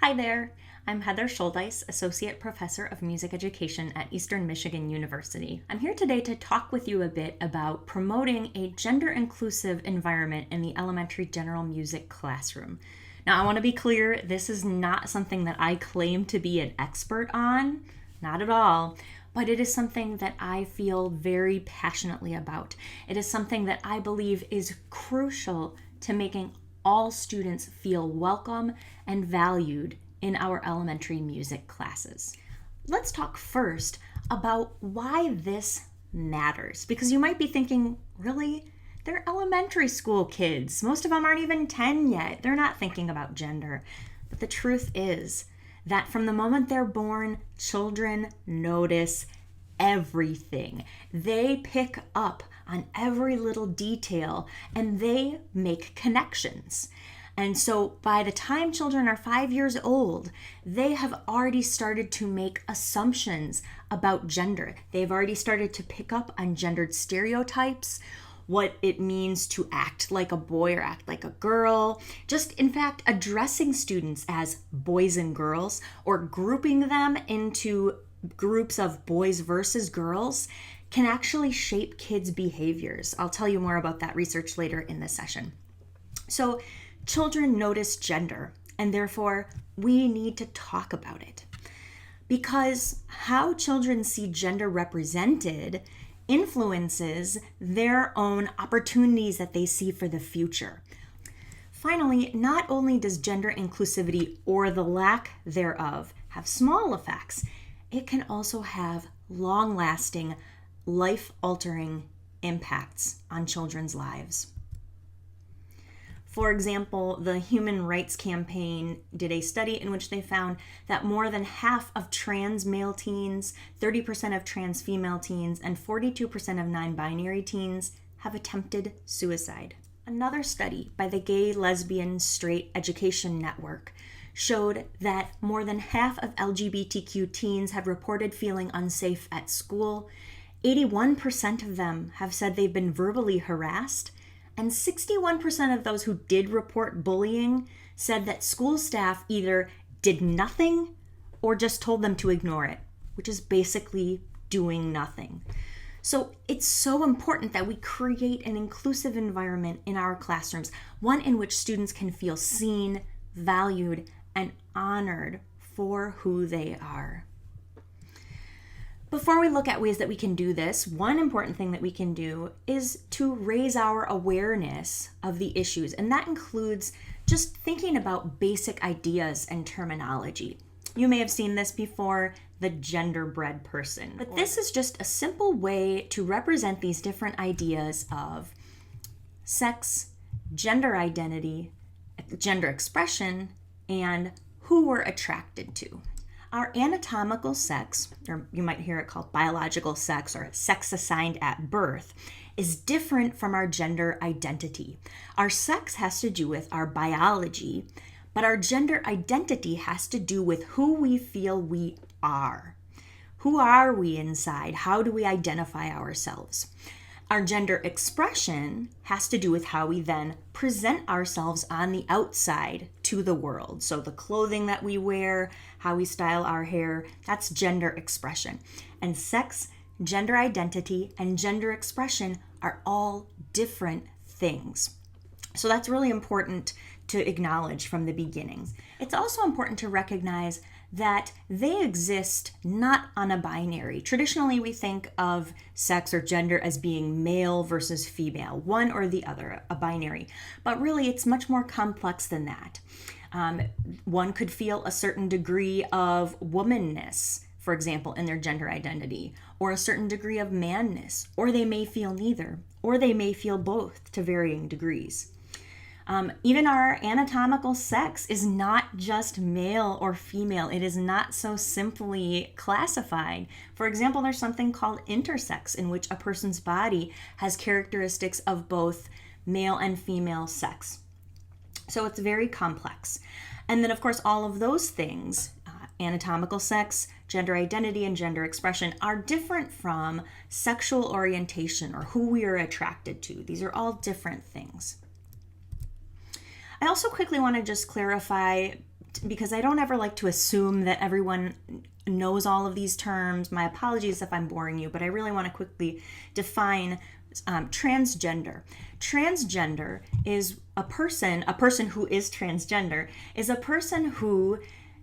Hi there, I'm Heather Schuldeis, Associate Professor of Music Education at Eastern Michigan University. I'm here today to talk with you a bit about promoting a gender-inclusive environment in the elementary general music classroom. Now, I want to be clear, this is not something that I claim to be an expert on, not at all, but it is something that I feel very passionately about. It is something that I believe is crucial to making all students feel welcome and valued in our elementary music classes. Let's talk first about why this matters, because you might be thinking, really? They're elementary school kids. Most of them aren't even 10 yet. They're not thinking about gender. But the truth is that from the moment they're born, children notice everything. They pick up on every little detail and they make connections. And so by the time children are 5 years old, they have already started to make assumptions about gender. They've already started to pick up on gendered stereotypes, what it means to act like a boy or act like a girl, just in fact addressing students as boys and girls or grouping them into groups of boys versus girls can actually shape kids' behaviors. I'll tell you more about that research later in this session. So children notice gender, and therefore we need to talk about it. Because how children see gender represented influences their own opportunities that they see for the future. Finally, not only does gender inclusivity or the lack thereof have small effects, it can also have long-lasting, life-altering impacts on children's lives. For example, the Human Rights Campaign did a study in which they found that more than half of trans male teens, 30% of trans female teens, and 42% of non-binary teens have attempted suicide. Another study by the Gay, Lesbian, Straight Education Network showed that more than half of LGBTQ teens have reported feeling unsafe at school. 81% of them have said they've been verbally harassed, and 61% of those who did report bullying said that school staff either did nothing or just told them to ignore it, which is basically doing nothing. So it's so important that we create an inclusive environment in our classrooms, one in which students can feel seen, valued, and honored for who they are. Before we look at ways that we can do this, one important thing that we can do is to raise our awareness of the issues, and that includes just thinking about basic ideas and terminology. You may have seen this before, the genderbread person, but this is just a simple way to represent these different ideas of sex, gender identity, gender expression, and who we're attracted to. Our anatomical sex, or you might hear it called biological sex or sex assigned at birth, is different from our gender identity. Our sex has to do with our biology, but our gender identity has to do with who we feel we are. Who are we inside? How do we identify ourselves? Our gender expression has to do with how we then present ourselves on the outside to the world. So the clothing that we wear, how we style our hair, that's gender expression. And sex, gender identity, and gender expression are all different things. So that's really important to acknowledge from the beginning. It's also important to recognize that they exist not on a binary. Traditionally, we think of sex or gender as being male versus female, one or the other, a binary. But really, it's much more complex than that. One could feel a certain degree of womanness, for example, in their gender identity, or a certain degree of manness, or they may feel neither, or they may feel both to varying degrees. Even our anatomical sex is not just male or female. It is not so simply classified. For example, there's something called intersex, in which a person's body has characteristics of both male and female sex. So it's very complex. And then, of course, all of those things, anatomical sex, gender identity, and gender expression, are different from sexual orientation or who we are attracted to. These are all different things. I also quickly want to just clarify because I don't ever like to assume that everyone knows all of these terms. My apologies if I'm boring you, but I really want to quickly define transgender. Transgender is a person who is transgender is a person who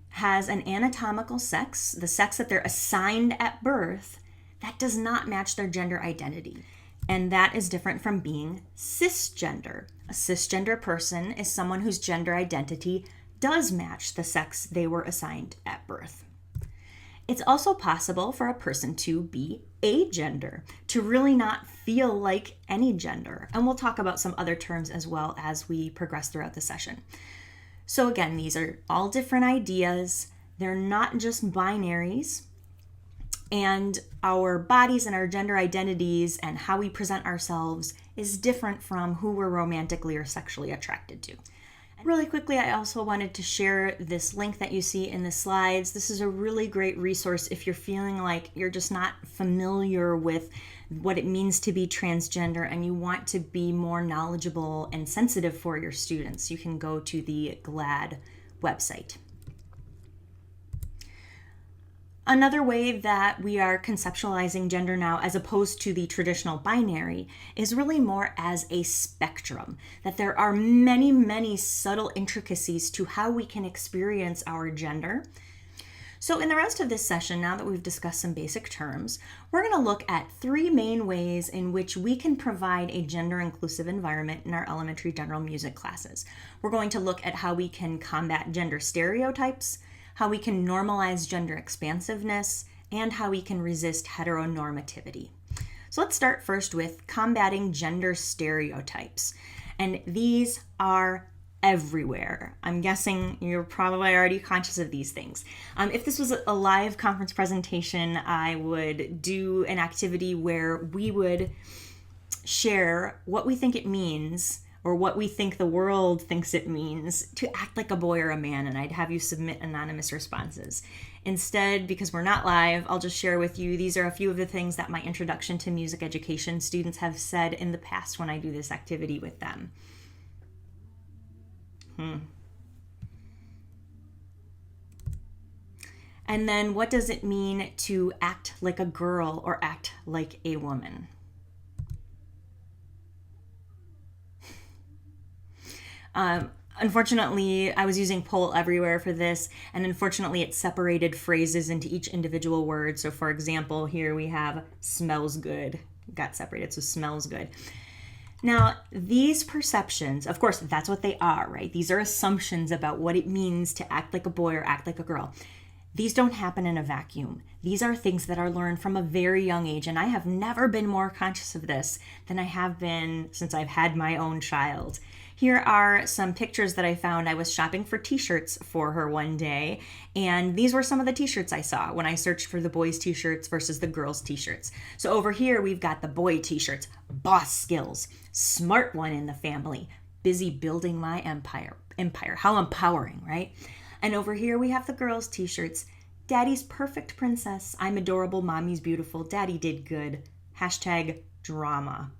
has an anatomical sex, the sex that they're assigned at birth, that does not match their gender identity. And that is different from being cisgender. A cisgender person is someone whose gender identity does match the sex they were assigned at birth. It's also possible for a person to be agender, to really not feel like any gender. And we'll talk about some other terms as well as we progress throughout the session. So again, these are all different ideas. They're not just binaries. And our bodies and our gender identities and how we present ourselves is different from who we're romantically or sexually attracted to. And really quickly, I also wanted to share this link that you see in the slides. This is a really great resource if you're feeling like you're just not familiar with what it means to be transgender and you want to be more knowledgeable and sensitive for your students. You can go to the GLAAD website. Another way that we are conceptualizing gender now, as opposed to the traditional binary, is really more as a spectrum. That there are many, many subtle intricacies to how we can experience our gender. So in the rest of this session, now that we've discussed some basic terms, we're going to look at 3 main ways in which we can provide a gender-inclusive environment in our elementary general music classes. We're going to look at how we can combat gender stereotypes, how we can normalize gender expansiveness, and how we can resist heteronormativity. So let's start first with combating gender stereotypes. And these are everywhere. I'm guessing you're probably already conscious of these things. If this was a live conference presentation, I would do an activity where we would share what we think it means or what we think the world thinks it means to act like a boy or a man, and I'd have you submit anonymous responses. Instead, because we're not live, I'll just share with you, these are a few of the things that my introduction to music education students have said in the past when I do this activity with them. And then, what does it mean to act like a girl or act like a woman? Unfortunately, I was using Poll Everywhere for this, and unfortunately it separated phrases into each individual word. So for example, here we have smells good, got separated, so smells good. Now, these perceptions, of course, that's what they are, right? These are assumptions about what it means to act like a boy or act like a girl. These don't happen in a vacuum. These are things that are learned from a very young age, and I have never been more conscious of this than I have been since I've had my own child. Here are some pictures that I found. I was shopping for t-shirts for her one day, and these were some of the t-shirts I saw when I searched for the boys' t-shirts versus the girls' t-shirts. So over here, we've got the boy t-shirts, boss skills, smart one in the family, busy building my empire. How empowering, right? And over here, we have the girls' t-shirts, daddy's perfect princess, I'm adorable, mommy's beautiful, daddy did good, #drama.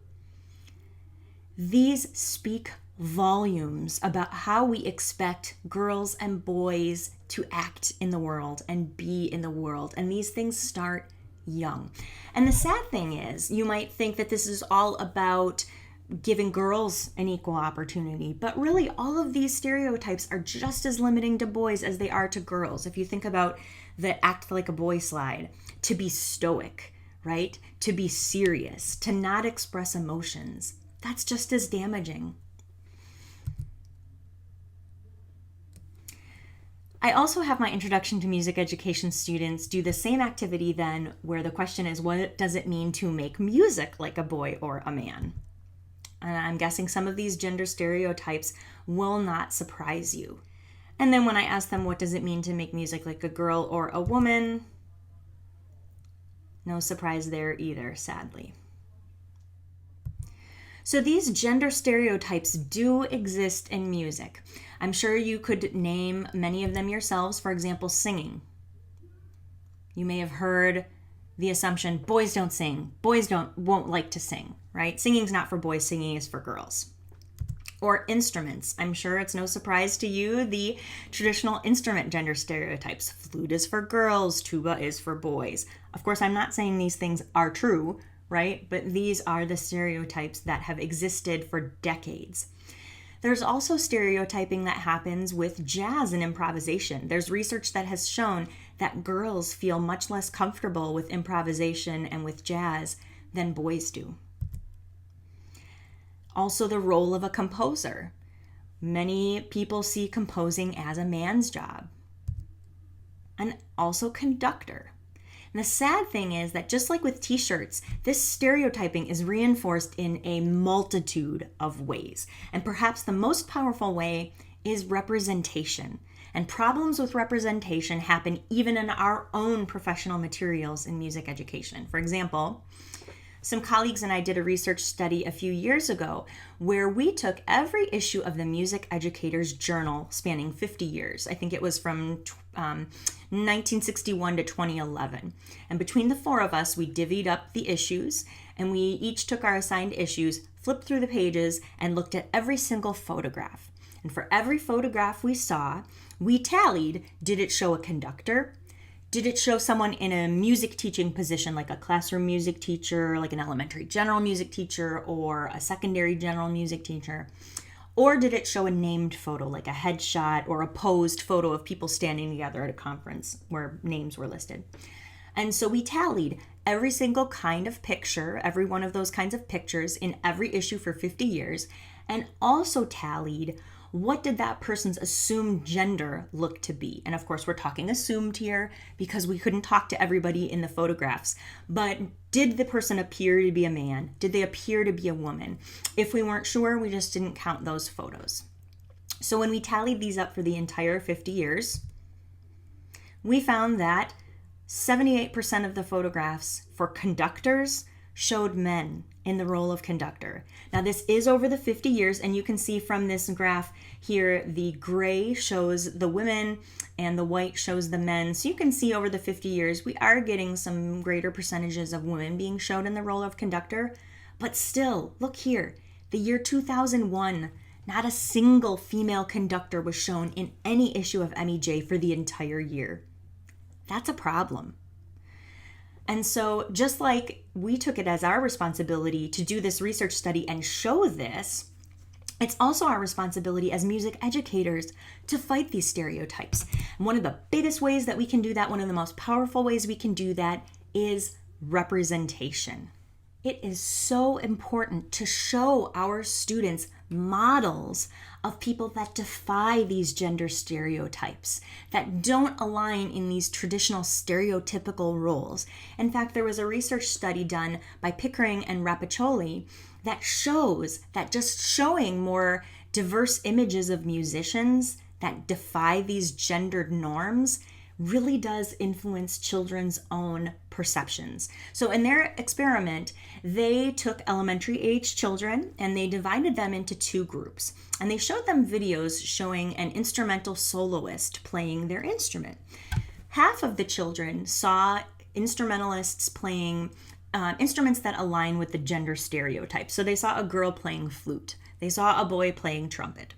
These speak volumes about how we expect girls and boys to act in the world and be in the world. And these things start young. And the sad thing is, you might think that this is all about giving girls an equal opportunity, but really all of these stereotypes are just as limiting to boys as they are to girls. If you think about the act like a boy slide, to be stoic, right? To be serious, to not express emotions, that's just as damaging. I also have my introduction to music education students do the same activity then, where the question is, what does it mean to make music like a boy or a man? And I'm guessing some of these gender stereotypes will not surprise you. And then when I ask them, what does it mean to make music like a girl or a woman? No surprise there either, sadly. So these gender stereotypes do exist in music. I'm sure you could name many of them yourselves. For example, singing. You may have heard the assumption, boys don't sing, boys won't like to sing, right? Singing's not for boys, singing is for girls. Or instruments. I'm sure it's no surprise to you the traditional instrument gender stereotypes. Flute is for girls, tuba is for boys. Of course, I'm not saying these things are true, right? But these are the stereotypes that have existed for decades. There's also stereotyping that happens with jazz and improvisation. There's research that has shown that girls feel much less comfortable with improvisation and with jazz than boys do. Also, the role of a composer. Many people see composing as a man's job. And also conductor. And the sad thing is that just like with t-shirts, this stereotyping is reinforced in a multitude of ways. And perhaps the most powerful way is representation. And problems with representation happen even in our own professional materials in music education. For example, some colleagues and I did a research study a few years ago where we took every issue of the Music Educator's Journal spanning 50 years. I think it was from 1961 to 2011. And between the four of us, we divvied up the issues and we each took our assigned issues, flipped through the pages, and looked at every single photograph. And for every photograph we saw, we tallied, did it show a conductor? Did it show someone in a music teaching position, like a classroom music teacher, like an elementary general music teacher, or a secondary general music teacher? Or did it show a named photo, like a headshot or a posed photo of people standing together at a conference where names were listed? And so we tallied every single kind of picture, every one of those kinds of pictures in every issue for 50 years, and also tallied what did that person's assumed gender look to be? And of course, we're talking assumed here because we couldn't talk to everybody in the photographs. But did the person appear to be a man? Did they appear to be a woman? If we weren't sure, we just didn't count those photos. So when we tallied these up for the entire 50 years, we found that 78% of the photographs for conductors showed men in the role of conductor. Now this is over the 50 years, and you can see from this graph here, the gray shows the women and the white shows the men. So you can see over the 50 years, we are getting some greater percentages of women being shown in the role of conductor. But still, look here, the year 2001, not a single female conductor was shown in any issue of MEJ for the entire year. That's a problem. And so just like we took it as our responsibility to do this research study and show this, it's also our responsibility as music educators to fight these stereotypes. And one of the biggest ways that we can do that, one of the most powerful ways we can do that, is representation. It is so important to show our students models of people that defy these gender stereotypes, that don't align in these traditional stereotypical roles. In fact, there was a research study done by Pickering and Rapiccioli that shows that just showing more diverse images of musicians that defy these gendered norms really does influence children's own perceptions. So in their experiment, they took elementary age children and they divided them into two groups. And they showed them videos showing an instrumental soloist playing their instrument. Half of the children saw instrumentalists playing instruments that align with the gender stereotype. So they saw a girl playing flute. They saw a boy playing trumpet.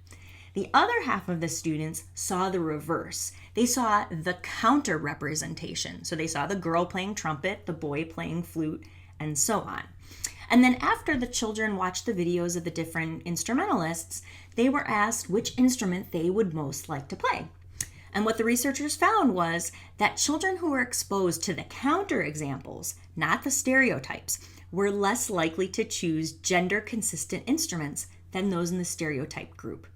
The other half of the students saw the reverse. They saw the counter representation. So they saw the girl playing trumpet, the boy playing flute, and so on. And then after the children watched the videos of the different instrumentalists, they were asked which instrument they would most like to play. And what the researchers found was that children who were exposed to the counter examples, not the stereotypes, were less likely to choose gender-consistent instruments than those in the stereotype group.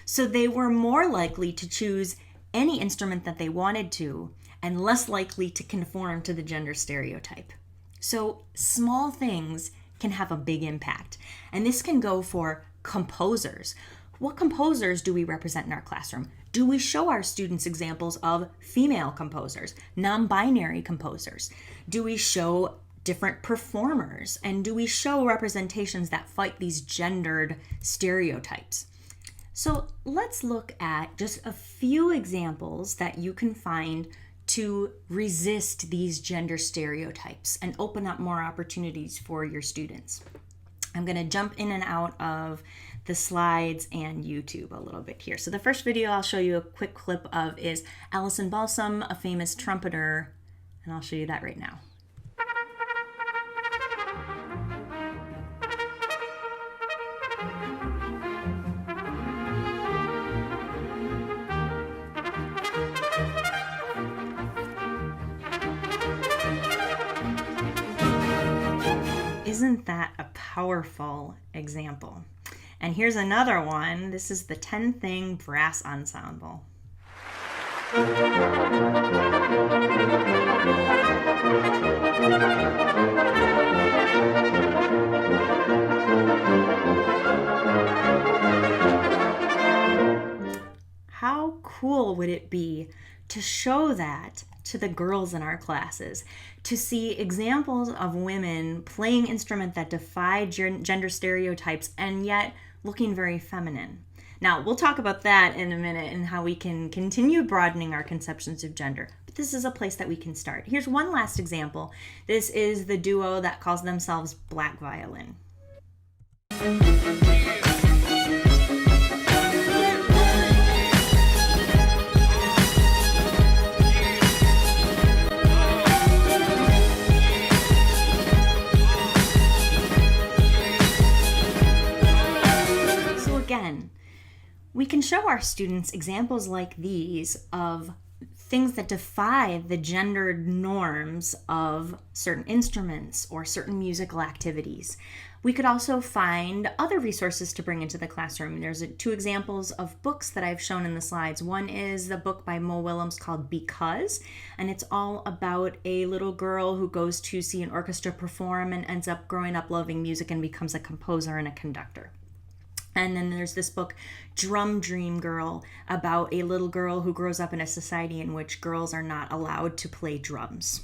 So they were more likely to choose any instrument that they wanted to and less likely to conform to the gender stereotype. So small things can have a big impact. And this can go for composers. What composers do we represent in our classroom? Do we show our students examples of female composers, non-binary composers? Do we show different performers? And do we show representations that fight these gendered stereotypes? So let's look at just a few examples that you can find to resist these gender stereotypes and open up more opportunities for your students. I'm going to jump in and out of the slides and YouTube a little bit here. So the first video I'll show you a quick clip of is Allison Balsam, a famous trumpeter, and I'll show you that right now. Isn't that a powerful example? And here's another one. This is the 10 Thing Brass Ensemble. How cool would it be to show that to the girls in our classes, to see examples of women playing instruments that defy gender stereotypes and yet looking very feminine? Now, we'll talk about that in a minute and how we can continue broadening our conceptions of gender, but this is a place that we can start. Here's one last example. This is the duo that calls themselves Black Violin. Again, we can show our students examples like these of things that defy the gendered norms of certain instruments or certain musical activities. We could also find other resources to bring into the classroom. There's two examples of books that I've shown in the slides. One is the book by Mo Willems called Because, and it's all about a little girl who goes to see an orchestra perform and ends up growing up loving music and becomes a composer and a conductor. And then there's this book, Drum Dream Girl, about a little girl who grows up in a society in which girls are not allowed to play drums.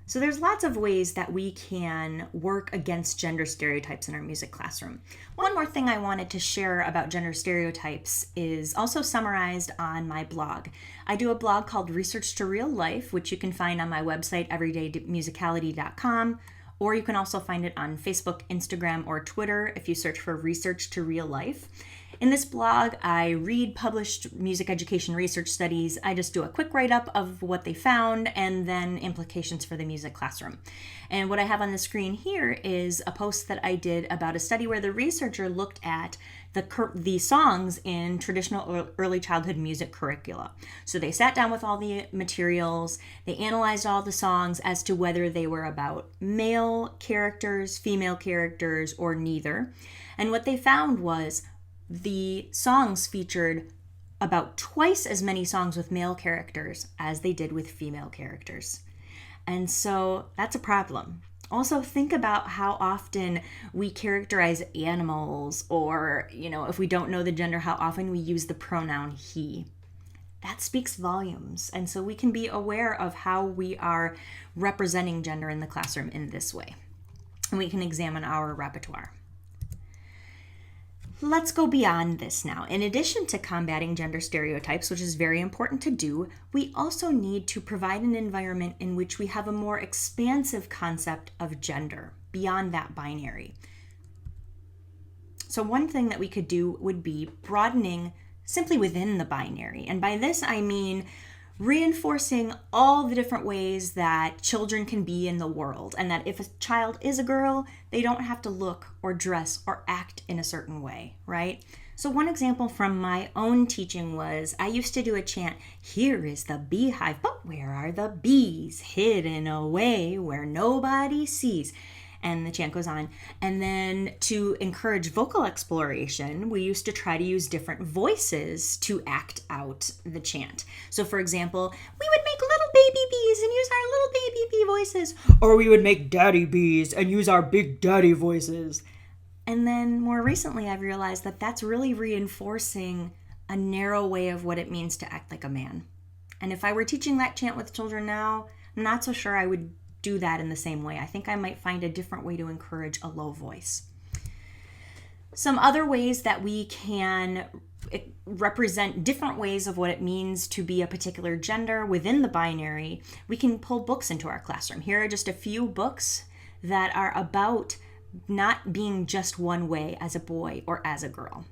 So there's lots of ways that we can work against gender stereotypes in our music classroom. One more thing I wanted to share about gender stereotypes is also summarized on my blog. I do a blog called Research to Real Life, which you can find on my website, everydaymusicality.com. Or you can also find it on Facebook, Instagram, or Twitter if you search for Research to Real Life. In this blog, I read published music education research studies. I just do a quick write-up of what they found and then implications for the music classroom. And what I have on the screen here is a post that I did about a study where the researcher looked at the songs in traditional early childhood music curricula. So they sat down with all the materials, they analyzed all the songs as to whether they were about male characters, female characters, or neither. And what they found was the songs featured about twice as many songs with male characters as they did with female characters. And so that's a problem. Also, think about how often we characterize animals, or, if we don't know the gender, how often we use the pronoun he. That speaks volumes. And so we can be aware of how we are representing gender in the classroom in this way. And we can examine our repertoire. Let's go beyond this now. In addition to combating gender stereotypes, which is very important to do, we also need to provide an environment in which we have a more expansive concept of gender, beyond that binary. So one thing that we could do would be broadening simply within the binary. And by this, I mean reinforcing all the different ways that children can be in the world, and that if a child is a girl, they don't have to look or dress or act in a certain way, right? So one example from my own teaching was I used to do a chant, "Here is the beehive, but where are the bees? Hidden away where nobody sees." And the chant goes on. And then to encourage vocal exploration, we used to try to use different voices to act out the chant. So for example, we would make little baby bees and use our little baby bee voices. Or we would make daddy bees and use our big daddy voices. And then more recently, I've realized that that's really reinforcing a narrow way of what it means to act like a man. And if I were teaching that chant with children now, I'm not so sure I would do that in the same way. I think I might find a different way to encourage a low voice. Some other ways that we can represent different ways of what it means to be a particular gender within the binary, we can pull books into our classroom. Here are just a few books that are about not being just one way as a boy or as a girl.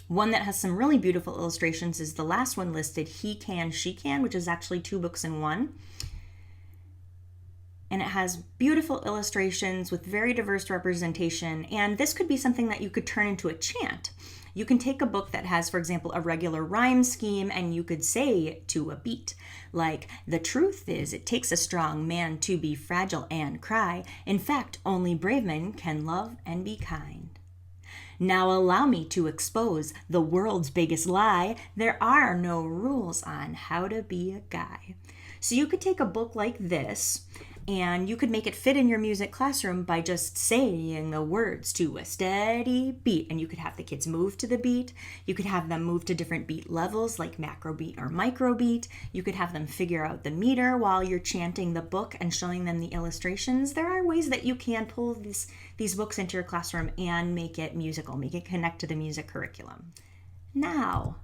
One that has some really beautiful illustrations is the last one listed, He Can, She Can, which is actually 2 books in one. And it has beautiful illustrations with very diverse representation. And this could be something that you could turn into a chant. You can take a book that has, for example, a regular rhyme scheme, and you could say to a beat, like, the truth is, it takes a strong man to be fragile and cry. In fact, only brave men can love and be kind. Now allow me to expose the world's biggest lie. There are no rules on how to be a guy. So you could take a book like this, and you could make it fit in your music classroom by just saying the words to a steady beat. And you could have the kids move to the beat. You could have them move to different beat levels like macro beat or micro beat. You could have them figure out the meter while you're chanting the book and showing them the illustrations. There are ways that you can pull these books into your classroom and make it musical, make it connect to the music curriculum. Now,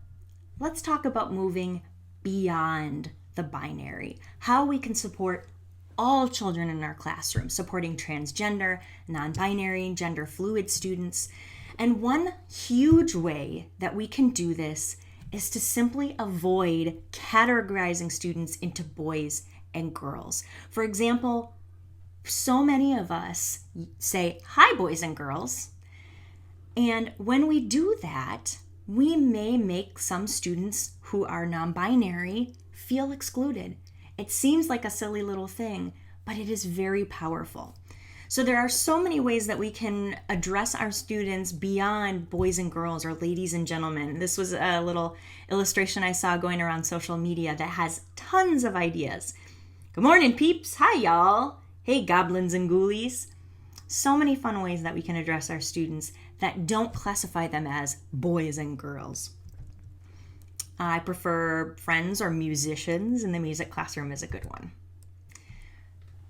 let's talk about moving beyond the binary, how we can support all children in our classroom, supporting transgender, non-binary, gender fluid students. And one huge way that we can do this is to simply avoid categorizing students into boys and girls. For example, so many of us say, hi, boys and girls. And when we do that, we may make some students who are non-binary feel excluded. It seems like a silly little thing, but it is very powerful. So there are so many ways that we can address our students beyond boys and girls or ladies and gentlemen. This was a little illustration I saw going around social media that has tons of ideas. Good morning, peeps. Hi, y'all. Hey, goblins and ghoulies. So many fun ways that we can address our students that don't classify them as boys and girls. I prefer friends or musicians in the music classroom is a good one.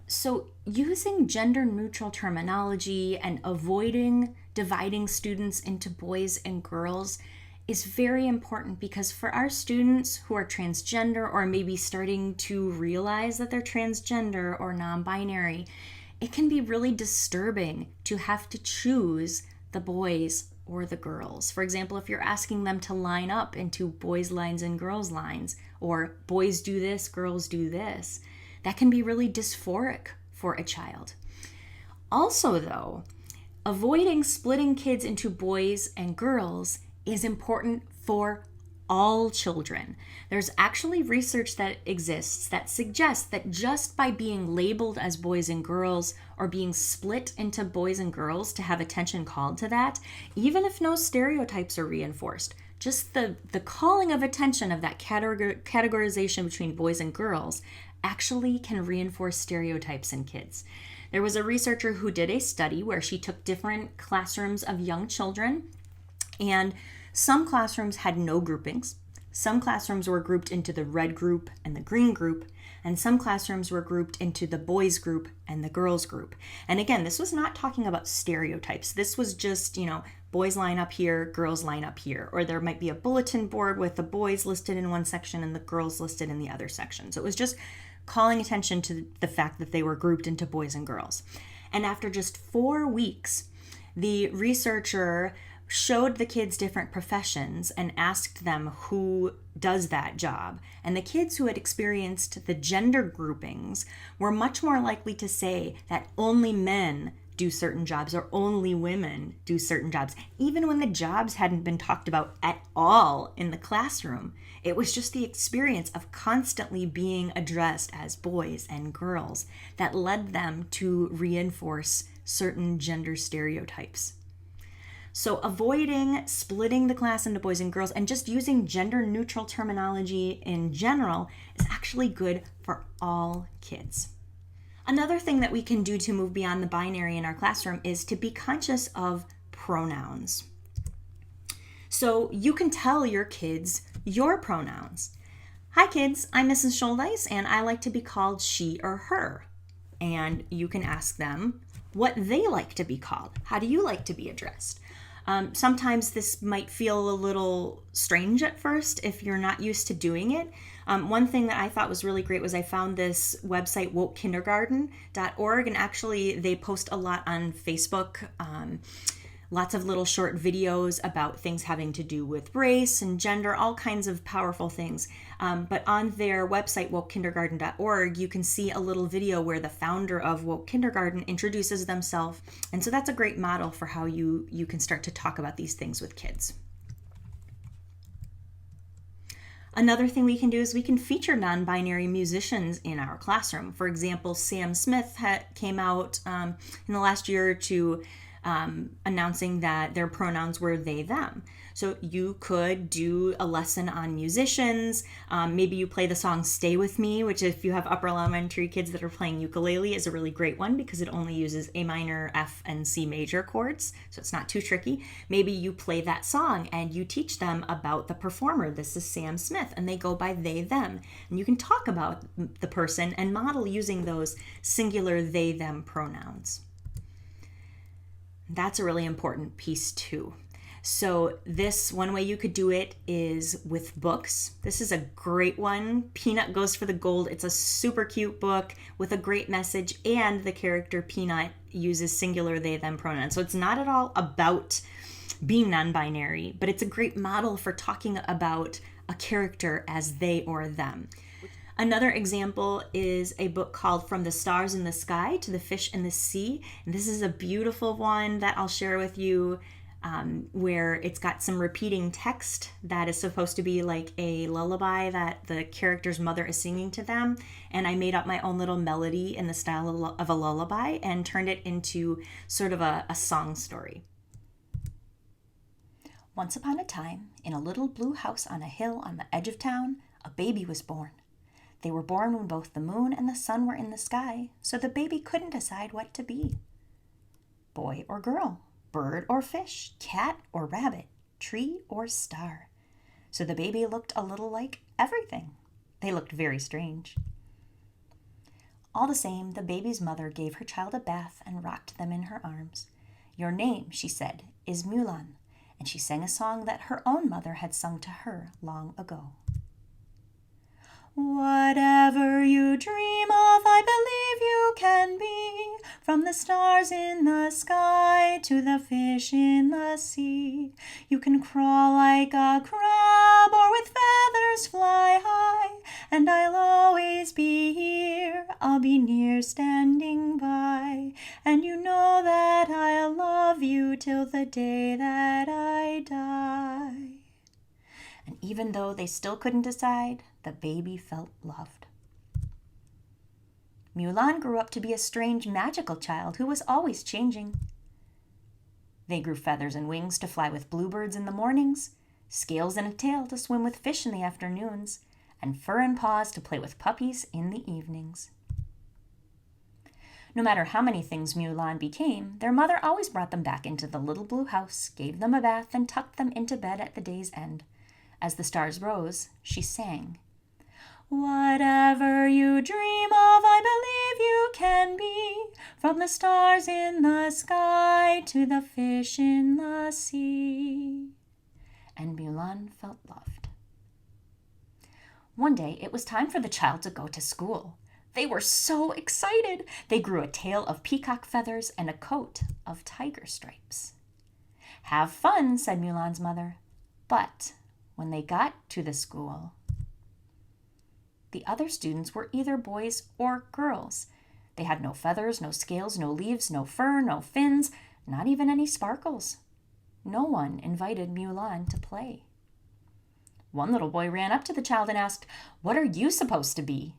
So using gender-neutral terminology and avoiding dividing students into boys and girls is very important because for our students who are transgender or maybe starting to realize that they're transgender or non-binary, it can be really disturbing to have to choose the boys or the girls. For example, if you're asking them to line up into boys lines and girls lines, or boys do this, girls do this, that can be really dysphoric for a child. Also though, avoiding splitting kids into boys and girls is important for all children. There's actually research that exists that suggests that just by being labeled as boys and girls or being split into boys and girls to have attention called to that, even if no stereotypes are reinforced, just the calling of attention of that categorization between boys and girls actually can reinforce stereotypes in kids. There was a researcher who did a study where she took different classrooms of young children, and some classrooms had no groupings. Some classrooms were grouped into the red group and the green group, and some classrooms were grouped into the boys group and the girls group. And again, this was not talking about stereotypes. This was just, boys line up here, girls line up here. Or there might be a bulletin board with the boys listed in one section and the girls listed in the other section. So it was just calling attention to the fact that they were grouped into boys and girls. And after just 4 weeks, the researcher showed the kids different professions and asked them who does that job. And the kids who had experienced the gender groupings were much more likely to say that only men do certain jobs or only women do certain jobs, even when the jobs hadn't been talked about at all in the classroom. It was just the experience of constantly being addressed as boys and girls that led them to reinforce certain gender stereotypes. So avoiding splitting the class into boys and girls and just using gender-neutral terminology in general is actually good for all kids. Another thing that we can do to move beyond the binary in our classroom is to be conscious of pronouns. So you can tell your kids your pronouns. Hi kids, I'm Mrs. Scholdice and I like to be called she or her. And you can ask them what they like to be called. How do you like to be addressed? Sometimes this might feel a little strange at first if you're not used to doing it. One thing that I thought was really great was I found this website, wokekindergarten.org, and actually they post a lot on Facebook. Lots of little short videos about things having to do with race and gender, all kinds of powerful things. But on their website, wokekindergarten.org, you can see a little video where the founder of Woke Kindergarten introduces themselves. And so that's a great model for how you can start to talk about these things with kids. Another thing we can do is we can feature non-binary musicians in our classroom. For example, Sam Smith came out in the last year or two announcing that their pronouns were they, them. So you could do a lesson on musicians. Maybe you play the song Stay With Me, which if you have upper elementary kids that are playing ukulele is a really great one because it only uses A minor, F, and C major chords. So it's not too tricky. Maybe you play that song and you teach them about the performer. This is Sam Smith, and they go by they, them. And you can talk about the person and model using those singular they, them pronouns. That's a really important piece too. So this one way you could do it is with books. This is a great one. Peanut Goes for the Gold. It's a super cute book with a great message, and the character Peanut uses singular they, them pronouns. So it's not at all about being non-binary, but it's a great model for talking about a character as they or them. Another example is a book called From the Stars in the Sky to the Fish in the Sea. And this is a beautiful one that I'll share with you where it's got some repeating text that is supposed to be like a lullaby that the character's mother is singing to them. And I made up my own little melody in the style of a lullaby and turned it into sort of a song story. Once upon a time, in a little blue house on a hill on the edge of town, a baby was born. They were born when both the moon and the sun were in the sky, so the baby couldn't decide what to be. Boy or girl, bird or fish, cat or rabbit, tree or star. So the baby looked a little like everything. They looked very strange. All the same, the baby's mother gave her child a bath and rocked them in her arms. Your name, she said, is Mulan, and she sang a song that her own mother had sung to her long ago. Whatever you dream of, I believe you can be, from the stars in the sky to the fish in the sea. You can crawl like a crab or with feathers fly high, and I'll always be here, I'll be near standing by, and you know that I'll love you till the day that I die. And even though they still couldn't decide, the baby felt loved. Mulan grew up to be a strange, magical child who was always changing. They grew feathers and wings to fly with bluebirds in the mornings, scales and a tail to swim with fish in the afternoons, and fur and paws to play with puppies in the evenings. No matter how many things Mulan became, their mother always brought them back into the little blue house, gave them a bath, and tucked them into bed at the day's end. As the stars rose, she sang, Whatever you dream of, I believe you can be, from the stars in the sky to the fish in the sea. And Mulan felt loved. One day, it was time for the child to go to school. They were so excited. They grew a tail of peacock feathers and a coat of tiger stripes. Have fun, said Mulan's mother. But when they got to the school, the other students were either boys or girls. They had no feathers, no scales, no leaves, no fur, no fins, not even any sparkles. No one invited Mulan to play. One little boy ran up to the child and asked, What are you supposed to be?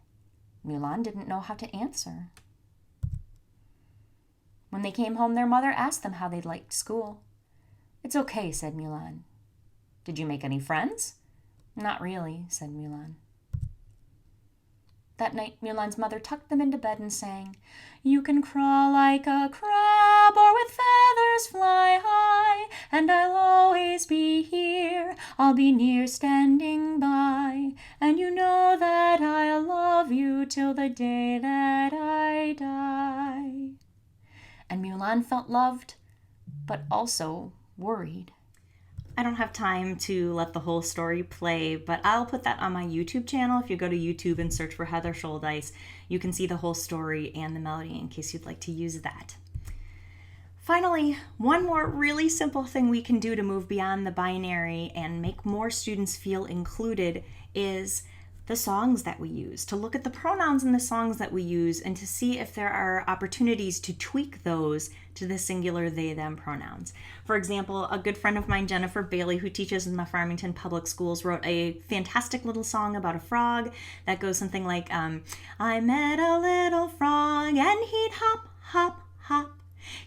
Mulan didn't know how to answer. When they came home, their mother asked them how they liked school. It's okay, said Mulan. Did you make any friends? Not really, said Mulan. That night, Mulan's mother tucked them into bed and sang, You can crawl like a crab or with feathers fly high, and I'll always be here, I'll be near standing by, and you know that I'll love you till the day that I die. And Mulan felt loved, but also worried. I don't have time to let the whole story play, but I'll put that on my YouTube channel. If you go to YouTube and search for Heather Scholdeis, you can see the whole story and the melody in case you'd like to use that. Finally, one more really simple thing we can do to move beyond the binary and make more students feel included is the songs that we use, to look at the pronouns in the songs that we use and to see if there are opportunities to tweak those to the singular they, them pronouns. For example, a good friend of mine, Jennifer Bailey, who teaches in the Farmington Public Schools, wrote a fantastic little song about a frog that goes something like, I met a little frog and he'd hop, hop, hop.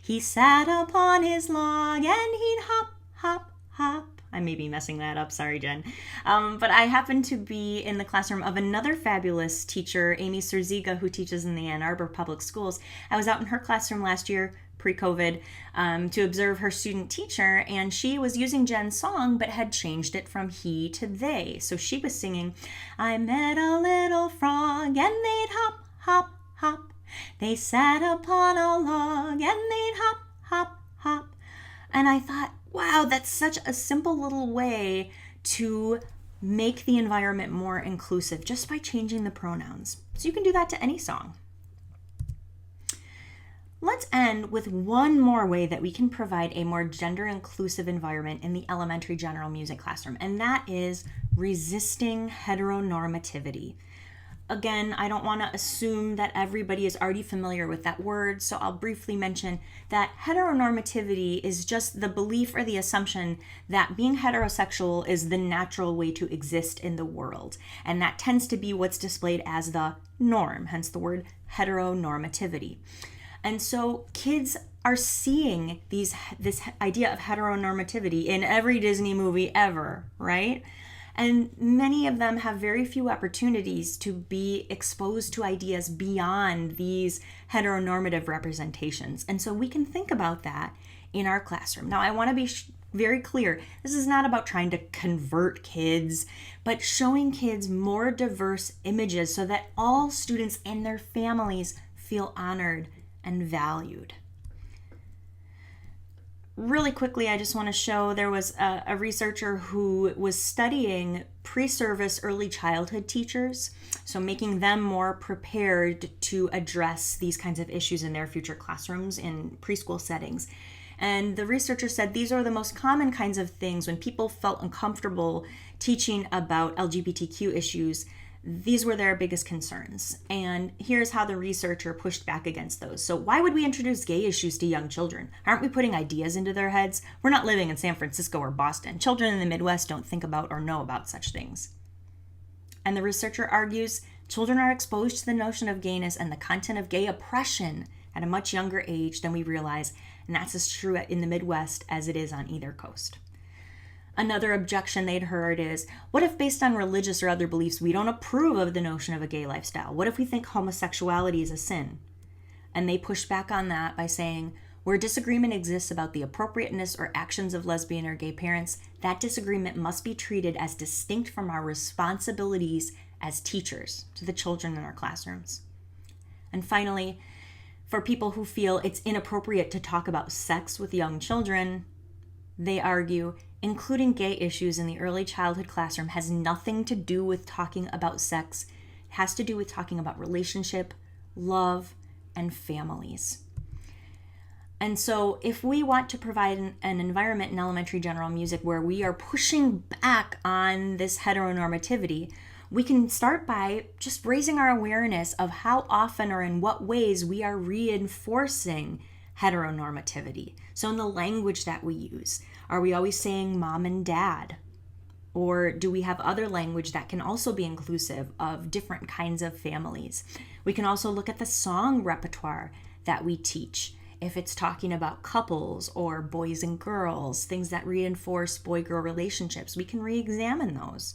He sat upon his log and he'd hop, hop, hop. I may be messing that up, sorry Jen. But I happen to be in the classroom of another fabulous teacher, Amy Surziga, who teaches in the Ann Arbor Public Schools. I was out in her classroom last year, pre-COVID, to observe her student teacher, and she was using Jen's song, but had changed it from he to they. So she was singing, I met a little frog, and they'd hop, hop, hop. They sat upon a log, and they'd hop, hop, hop. And I thought, wow, that's such a simple little way to make the environment more inclusive just by changing the pronouns. So you can do that to any song. Let's end with one more way that we can provide a more gender-inclusive environment in the elementary general music classroom, and that is resisting heteronormativity. Again, I don't want to assume that everybody is already familiar with that word, so I'll briefly mention that heteronormativity is just the belief or the assumption that being heterosexual is the natural way to exist in the world, and that tends to be what's displayed as the norm, hence the word heteronormativity. And so kids are seeing this idea of heteronormativity in every Disney movie ever, right? And many of them have very few opportunities to be exposed to ideas beyond these heteronormative representations. And so we can think about that in our classroom. Now, I want to be very clear. This is not about trying to convert kids, but showing kids more diverse images so that all students and their families feel honored and valued. Really quickly, I just want to show there was a researcher who was studying pre-service early childhood teachers, so making them more prepared to address these kinds of issues in their future classrooms in preschool settings. And the researcher said these are the most common kinds of things when people felt uncomfortable teaching about LGBTQ issues. These were their biggest concerns. And here's how the researcher pushed back against those. So why would we introduce gay issues to young children? Aren't we putting ideas into their heads? We're not living in San Francisco or Boston. Children in the Midwest don't think about or know about such things. And the researcher argues children are exposed to the notion of gayness and the content of gay oppression at a much younger age than we realize. And that's as true in the Midwest as it is on either coast. Another objection they'd heard is, what if based on religious or other beliefs we don't approve of the notion of a gay lifestyle? What if we think homosexuality is a sin? And they pushed back on that by saying, where disagreement exists about the appropriateness or actions of lesbian or gay parents, that disagreement must be treated as distinct from our responsibilities as teachers to the children in our classrooms. And finally, for people who feel it's inappropriate to talk about sex with young children, they argue including gay issues in the early childhood classroom has nothing to do with talking about sex. It has to do with talking about relationship, love, and families. And so if we want to provide an environment in elementary general music where we are pushing back on this heteronormativity, we can start by just raising our awareness of how often or in what ways we are reinforcing heteronormativity. So in the language that we use, are we always saying mom and dad? Or do we have other language that can also be inclusive of different kinds of families? We can also look at the song repertoire that we teach. If it's talking about couples or boys and girls, things that reinforce boy-girl relationships, we can re-examine those.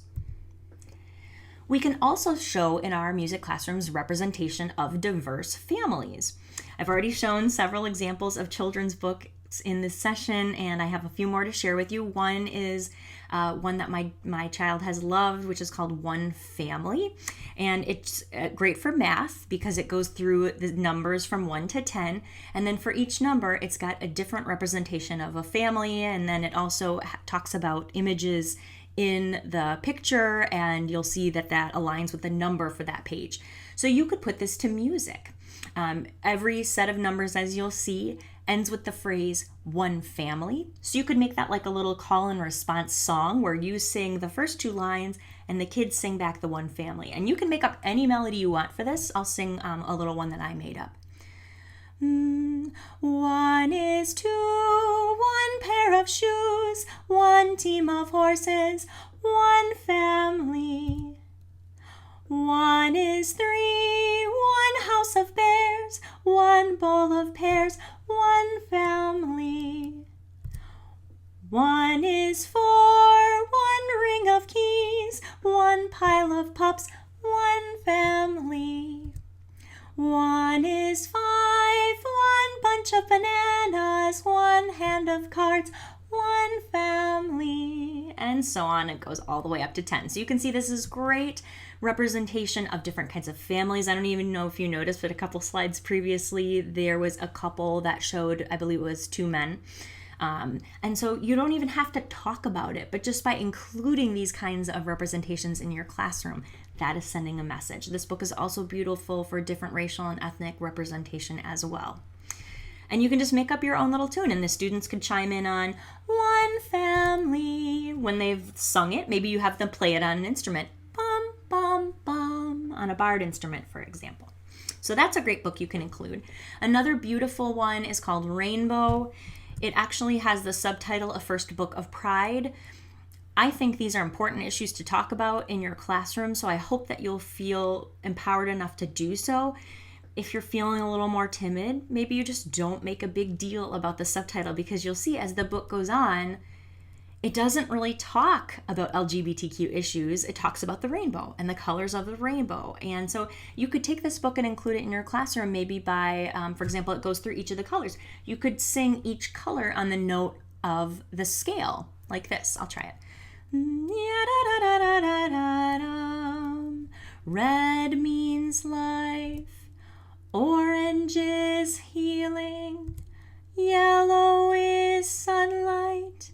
We can also show in our music classrooms representation of diverse families. I've already shown several examples of children's book in this session, and I have a few more to share with you. One is one that my child has loved, which is called One Family, and it's great for math because it goes through the numbers from 1 to 10, and then for each number it's got a different representation of a family, and then it also talks about images in the picture, and you'll see that aligns with the number for that page. So you could put this to music. Every set of numbers, as you'll see, ends with the phrase one family. So you could make that like a little call and response song where you sing the first 2 lines and the kids sing back the one family. And you can make up any melody you want for this. I'll sing a little one that I made up. 1 is 2, 1 pair of shoes, 1 team of horses, 1 family. 1 is 3, 1 house of bears, 1 bowl of pears, 1 family. 1 is 4, 1 ring of keys, 1 pile of pups, 1 family. 1 is 5, 1 bunch of bananas, 1 hand of cards, 1 family, and so on. It goes all the way up to 10. So you can see this is great representation of different kinds of families. I don't even know if you noticed, but a couple slides previously, there was a couple that showed, I believe it was 2 men. And so you don't even have to talk about it, but just by including these kinds of representations in your classroom, that is sending a message. This book is also beautiful for different racial and ethnic representation as well. And you can just make up your own little tune, and the students could chime in on one family. When they've sung it, maybe you have them play it on an instrument. Bum, bum, bum, on a barred instrument, for example. So that's a great book you can include. Another beautiful one is called Rainbow. It actually has the subtitle, A First Book of Pride. I think these are important issues to talk about in your classroom, so I hope that you'll feel empowered enough to do so. If you're feeling a little more timid, maybe you just don't make a big deal about the subtitle, because you'll see as the book goes on, it doesn't really talk about LGBTQ issues. It talks about the rainbow and the colors of the rainbow. And so you could take this book and include it in your classroom, maybe by, for example, it goes through each of the colors. You could sing each color on the note of the scale, like this. I'll try it. Red means life, orange is healing, yellow is sunlight,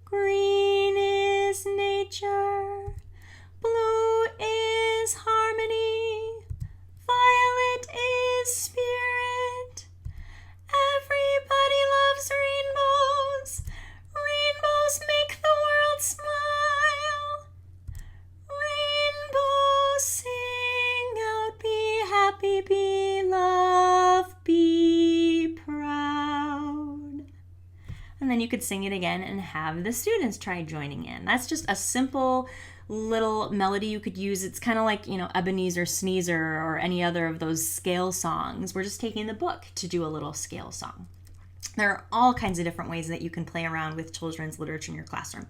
green is nature, blue is harmony, violet is spirit. Everybody loves rainbows. Rainbows make the world smile. Rainbows sing out, be happy, be loved, be proud. And then you could sing it again and have the students try joining in. That's just a simple little melody you could use. It's kind of like, Ebenezer Sneezer or any other of those scale songs. We're just taking the book to do a little scale song. There are all kinds of different ways that you can play around with children's literature in your classroom.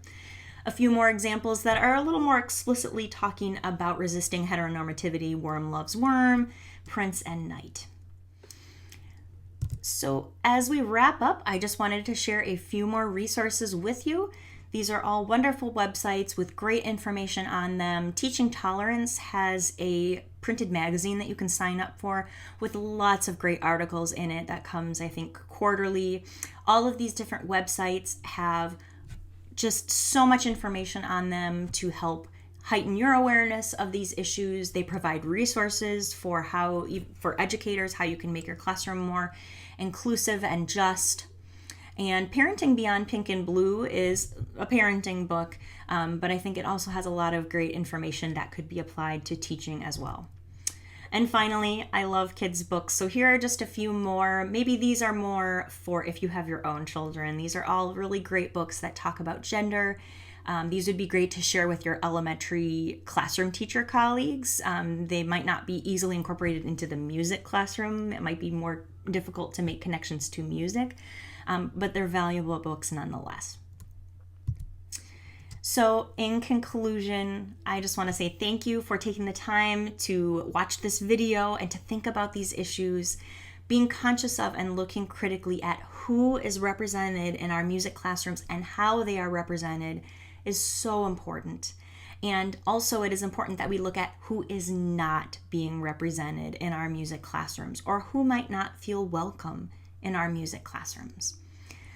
A few more examples that are a little more explicitly talking about resisting heteronormativity: Worm Loves Worm, Prince and Knight. So as we wrap up, I just wanted to share a few more resources with you. These are all wonderful websites with great information on them. Teaching Tolerance has a printed magazine that you can sign up for with lots of great articles in it that comes, I think, quarterly. All of these different websites have just so much information on them to help heighten your awareness of these issues. They provide resources for educators, how you can make your classroom more inclusive and just. And Parenting Beyond Pink and Blue is a parenting book, but I think it also has a lot of great information that could be applied to teaching as well. And finally, I love kids' books. So here are just a few more. Maybe these are more for if you have your own children. These are all really great books that talk about gender. These would be great to share with your elementary classroom teacher colleagues. They might not be easily incorporated into the music classroom. It might be more difficult to make connections to music, but they're valuable books nonetheless. So in conclusion, I just want to say thank you for taking the time to watch this video and to think about these issues. being conscious of and looking critically at who is represented in our music classrooms and how they are represented is so important. And also it is important that we look at who is not being represented in our music classrooms or who might not feel welcome in our music classrooms.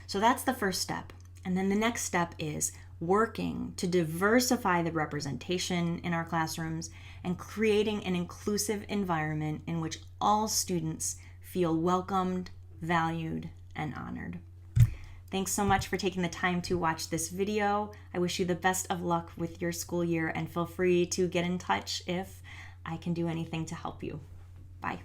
So that's the first step. And then the next step is working to diversify the representation in our classrooms and creating an inclusive environment in which all students feel welcomed, valued, and honored. Thanks so much for taking the time to watch this video. I wish you the best of luck with your school year, and feel free to get in touch if I can do anything to help you. Bye.